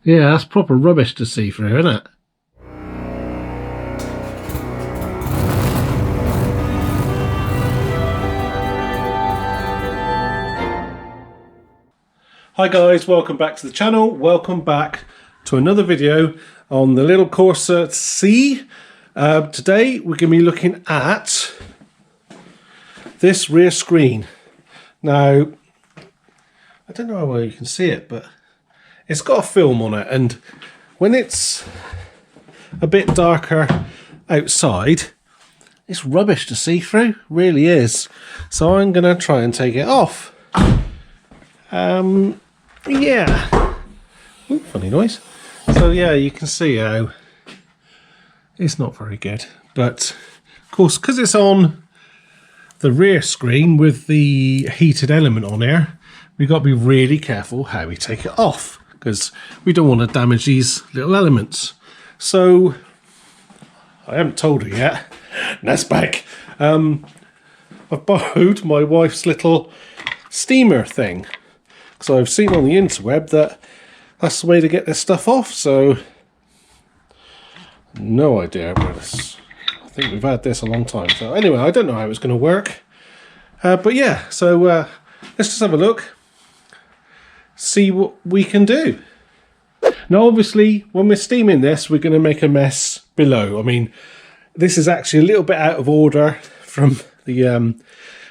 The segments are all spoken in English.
Yeah, that's proper rubbish to see through, isn't it? Hi guys, welcome back to the channel. Welcome back to another video on the little Corsa C. Today we're going to be looking at this rear screen. Now, I don't know how well you can see it, but it's got a film on it, and when it's a bit darker outside, it's rubbish to see through, really is. So I'm going to try and take it off. Yeah. Ooh, funny noise. So yeah, you can see how it's not very good. But of course, because it's on the rear screen with the heated element on here, we've got to be really careful how we take it off, because we don't want to damage these little elements. So I haven't told her yet. That's back. I've borrowed my wife's little steamer thing. So I've seen on the interweb that that's the way to get this stuff off, so no idea about this. I think we've had this a long time. So anyway, I don't know how it's going to work. But yeah, so let's just have a look, see what we can do. Now obviously, when we're steaming this, we're going to make a mess below. I mean, this is actually a little bit out of order from the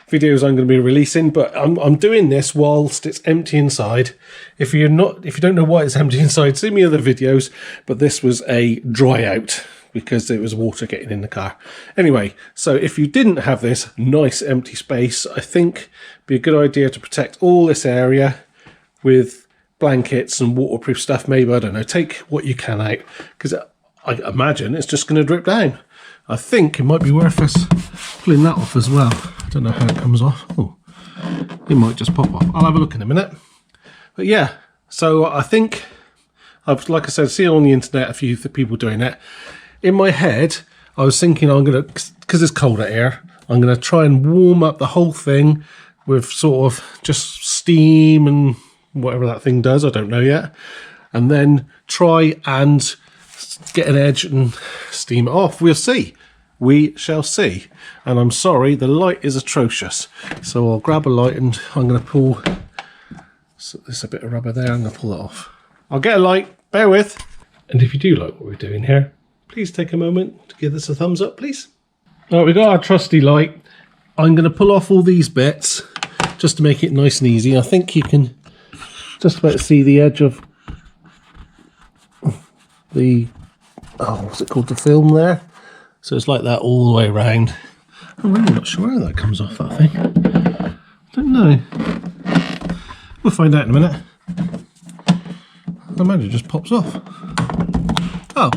videos I'm going to be releasing, but I'm doing this whilst it's empty inside. If you don't know why it's empty inside, see my other videos, but this was a dry out because there was water getting in the car. Anyway, so if you didn't have this nice empty space, I think it'd be a good idea to protect all this area with blankets and waterproof stuff. Maybe, I don't know, take what you can out, because I imagine it's just going to drip down. I think it might be worth us pulling that off as well. I don't know how it comes off. Oh, it might just pop off. I'll have a look in a minute. But yeah, so I think, like I said, seen on the internet a few people doing it. In my head, I was thinking I'm going to, because it's cold out here, I'm going to try and warm up the whole thing with sort of just steam and whatever that thing does. I don't know yet. And then try and get an edge and steam it off. We'll see. We shall see. And I'm sorry, the light is atrocious. So I'll grab a light and I'm going to pull. So there's a bit of rubber there. I'm going to pull it off. I'll get a light. Bear with. And if you do like what we're doing here, please take a moment to give us a thumbs up, please. All right, we've got our trusty light. I'm going to pull off all these bits just to make it nice and easy. I think you can just about see the edge of the, what's it called, the film there. So it's like that all the way around. I'm really not sure how that comes off, that thing. I don't know. We'll find out in a minute. I imagine it just pops off. Oh,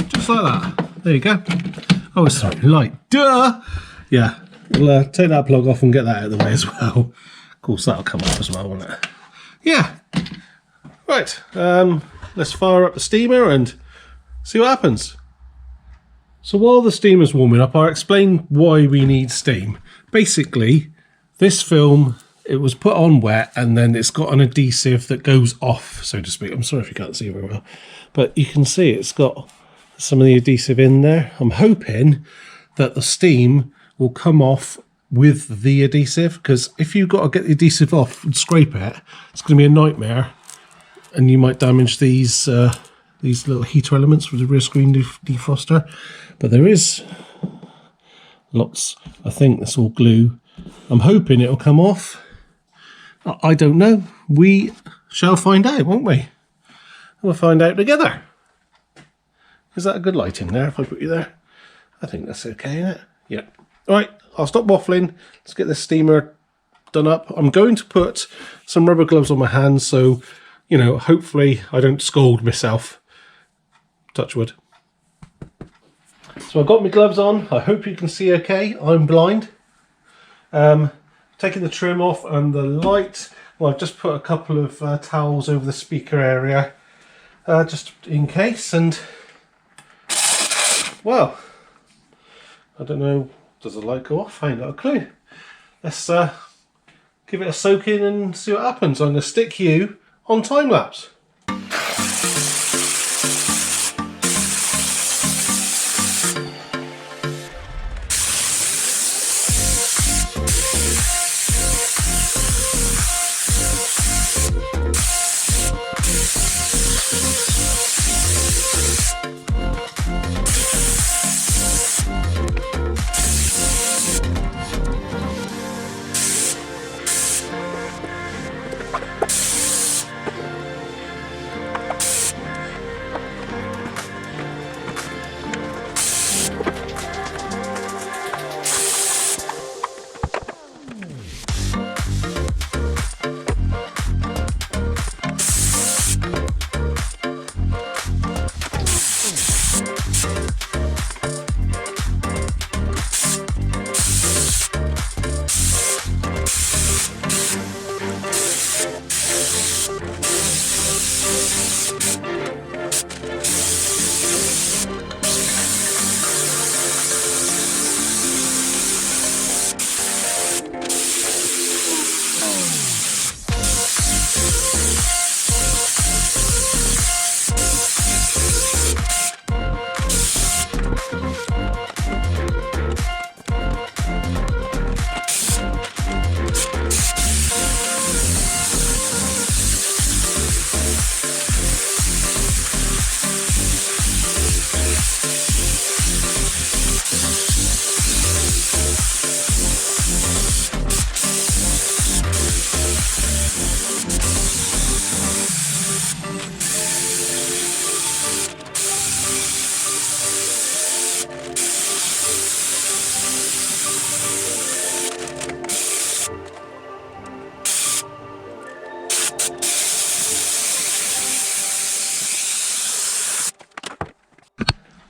just like that. There you go. Oh, sorry, light. Duh! Yeah, we'll take that plug off and get that out of the way as well. Of course, that'll come off as well, won't it? Yeah. Right, let's fire up the steamer and see what happens. So while the steamer's warming up, I'll explain why we need steam. Basically, this film, it was put on wet and then it's got an adhesive that goes off, so to speak. I'm sorry if you can't see very well, but you can see it's got some of the adhesive in there. I'm hoping that the steam will come off with the adhesive, because if you've got to get the adhesive off and scrape it, it's going to be a nightmare, and you might damage these little heater elements with the rear screen defroster. But there is lots, I think that's all glue. I'm hoping it'll come off. I don't know. We shall find out, won't we? We'll find out together. Is that a good lighting there if I put you there? I think that's okay, isn't it? Yeah. All right, I'll stop waffling. Let's get this steamer done up. I'm going to put some rubber gloves on my hands so, you know, hopefully I don't scald myself. Touch wood. So I've got my gloves on. I hope you can see okay. I'm blind. Taking the trim off and the light. Well, I've just put a couple of towels over the speaker area, just in case. And, well, I don't know. Does the light go off? I ain't got a clue. Let's give it a soak in and see what happens. I'm going to stick you on time lapse.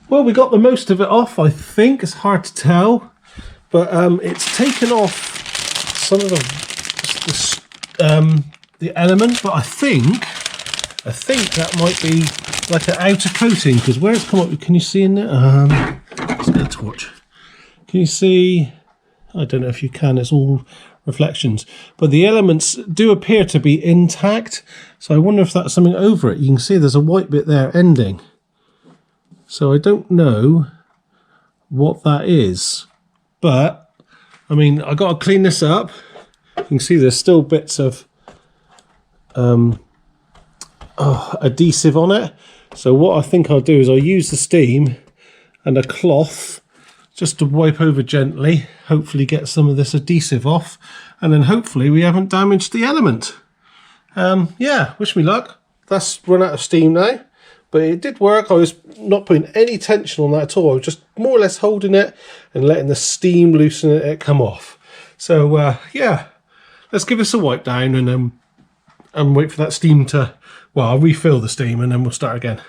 Well, we got the most of it off, I think. It's hard to tell, but it's taken off some of the element, but I think that might be like an outer coating, because where it's come up, can you see in there? Let's get a torch. Can you see? I don't know if you can, it's all reflections, but the elements do appear to be intact, so I wonder if that's something over it. You can see there's a white bit there ending, so I don't know what that is, but I mean, I got to clean this up. You can see there's still bits of adhesive on it, so what I think I'll do is I'll use the steam and a cloth just to wipe over gently, hopefully get some of this adhesive off, and then hopefully we haven't damaged the element. Yeah, wish me luck. That's run out of steam now, but it did work. I was not putting any tension on that at all. I was just more or less holding it and letting the steam loosen it come off. So yeah, let's give this a wipe down and wait for that steam to, well, I'll refill the steam and then we'll start again.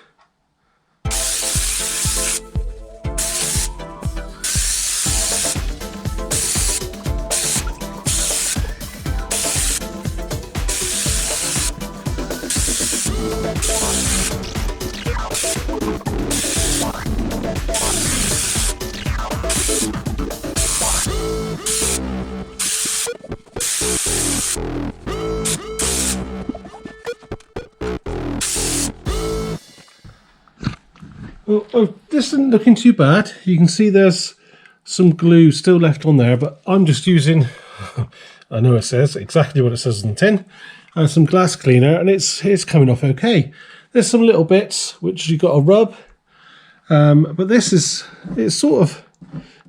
Well, this isn't looking too bad. You can see there's some glue still left on there, but I'm just using, I know it says exactly what it says on the tin, some glass cleaner, and it's coming off okay. There's some little bits which you've got to rub, but this is, it's sort of,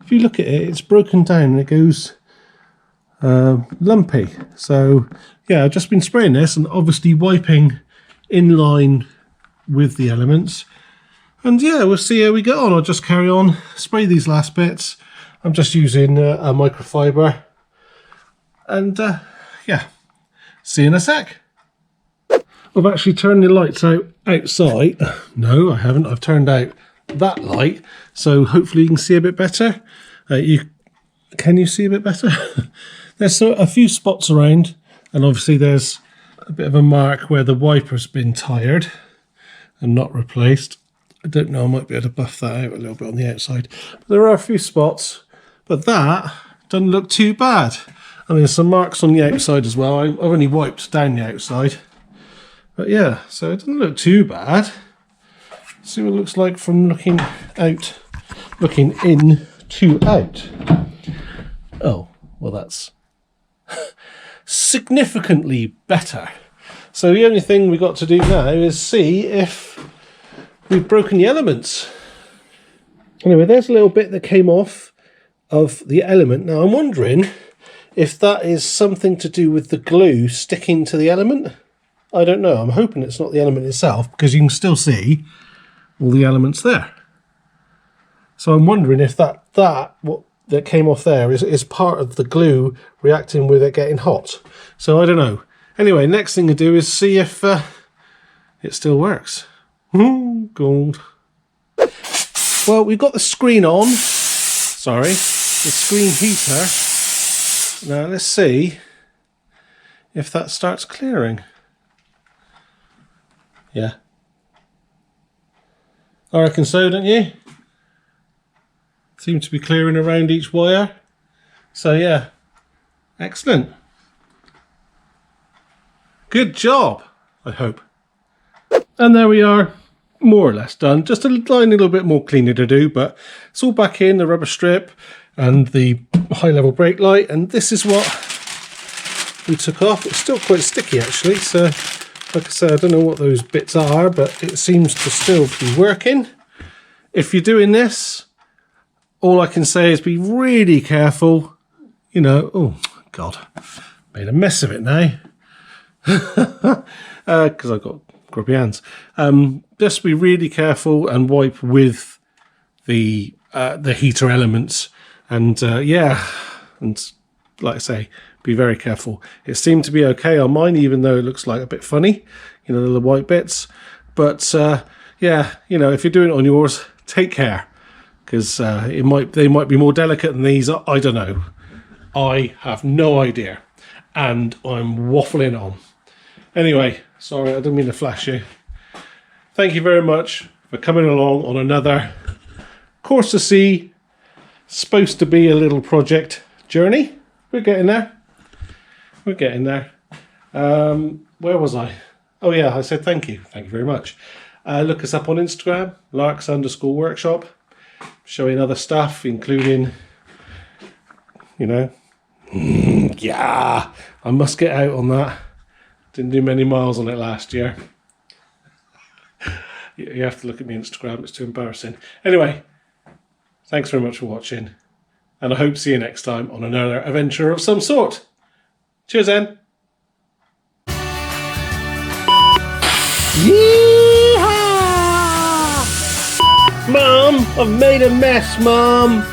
if you look at it, it's broken down and it goes lumpy. So yeah, I've just been spraying this and obviously wiping in line with the elements. And yeah, we'll see how we get on. I'll just carry on, spray these last bits. I'm just using a microfiber. And yeah, see you in a sec. I've actually turned the lights out outside. No, I haven't. I've turned out that light. So hopefully you can see a bit better. Can you see a bit better? There's a few spots around. And obviously there's a bit of a mark where the wiper's been tired and not replaced. I don't know, I might be able to buff that out a little bit on the outside. But there are a few spots, but that doesn't look too bad. I mean, there's some marks on the outside as well. I've only wiped down the outside. But yeah, so it doesn't look too bad. Let's see what it looks like from looking in to out. Oh, well that's significantly better. So the only thing we've got to do now is see if we've broken the elements. Anyway, there's a little bit that came off of the element. Now I'm wondering if that is something to do with the glue sticking to the element. I don't know. I'm hoping it's not the element itself, because you can still see all the elements there. So I'm wondering if what that came off there is part of the glue reacting with it getting hot. So I don't know. Anyway, next thing to do is see if it still works. Gold. Well, we've got the screen on. Sorry, the screen heater. Now let's see if that starts clearing. Yeah. I reckon so, don't you? Seems to be clearing around each wire. So yeah, excellent. Good job, I hope. And there we are, more or less done. Just a tiny little bit more cleaning to do, but it's all back in, the rubber strip and the high level brake light. And this is what we took off. It's still quite sticky actually. So like I said, I don't know what those bits are, but it seems to still be working. If you're doing this, all I can say is be really careful. You know, oh God, made a mess of it now. Because I've got grubby hands. Just be really careful and wipe with the heater elements, and yeah, and like I say, be very careful. It seemed to be okay on mine, even though it looks like a bit funny, you know, the white bits. But yeah, you know, if you're doing it on yours, take care. because they might be more delicate than these. I don't know. I have no idea, and I'm waffling on. Anyway, sorry, I didn't mean to flash you. Thank you very much for coming along on another Corsa C, supposed to be a little project journey. We're getting there. We're getting there. Where was I? Oh yeah, I said thank you. Thank you very much. Look us up on Instagram, larks_workshop. Showing other stuff, including, you know, yeah, I must get out on that. Didn't do many miles on it last year. You have to look at my Instagram, it's too embarrassing. Anyway, thanks very much for watching, and I hope to see you next time on another adventure of some sort. Cheers then. Yeehaw! Mum, I've made a mess, Mum.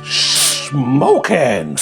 Smoking.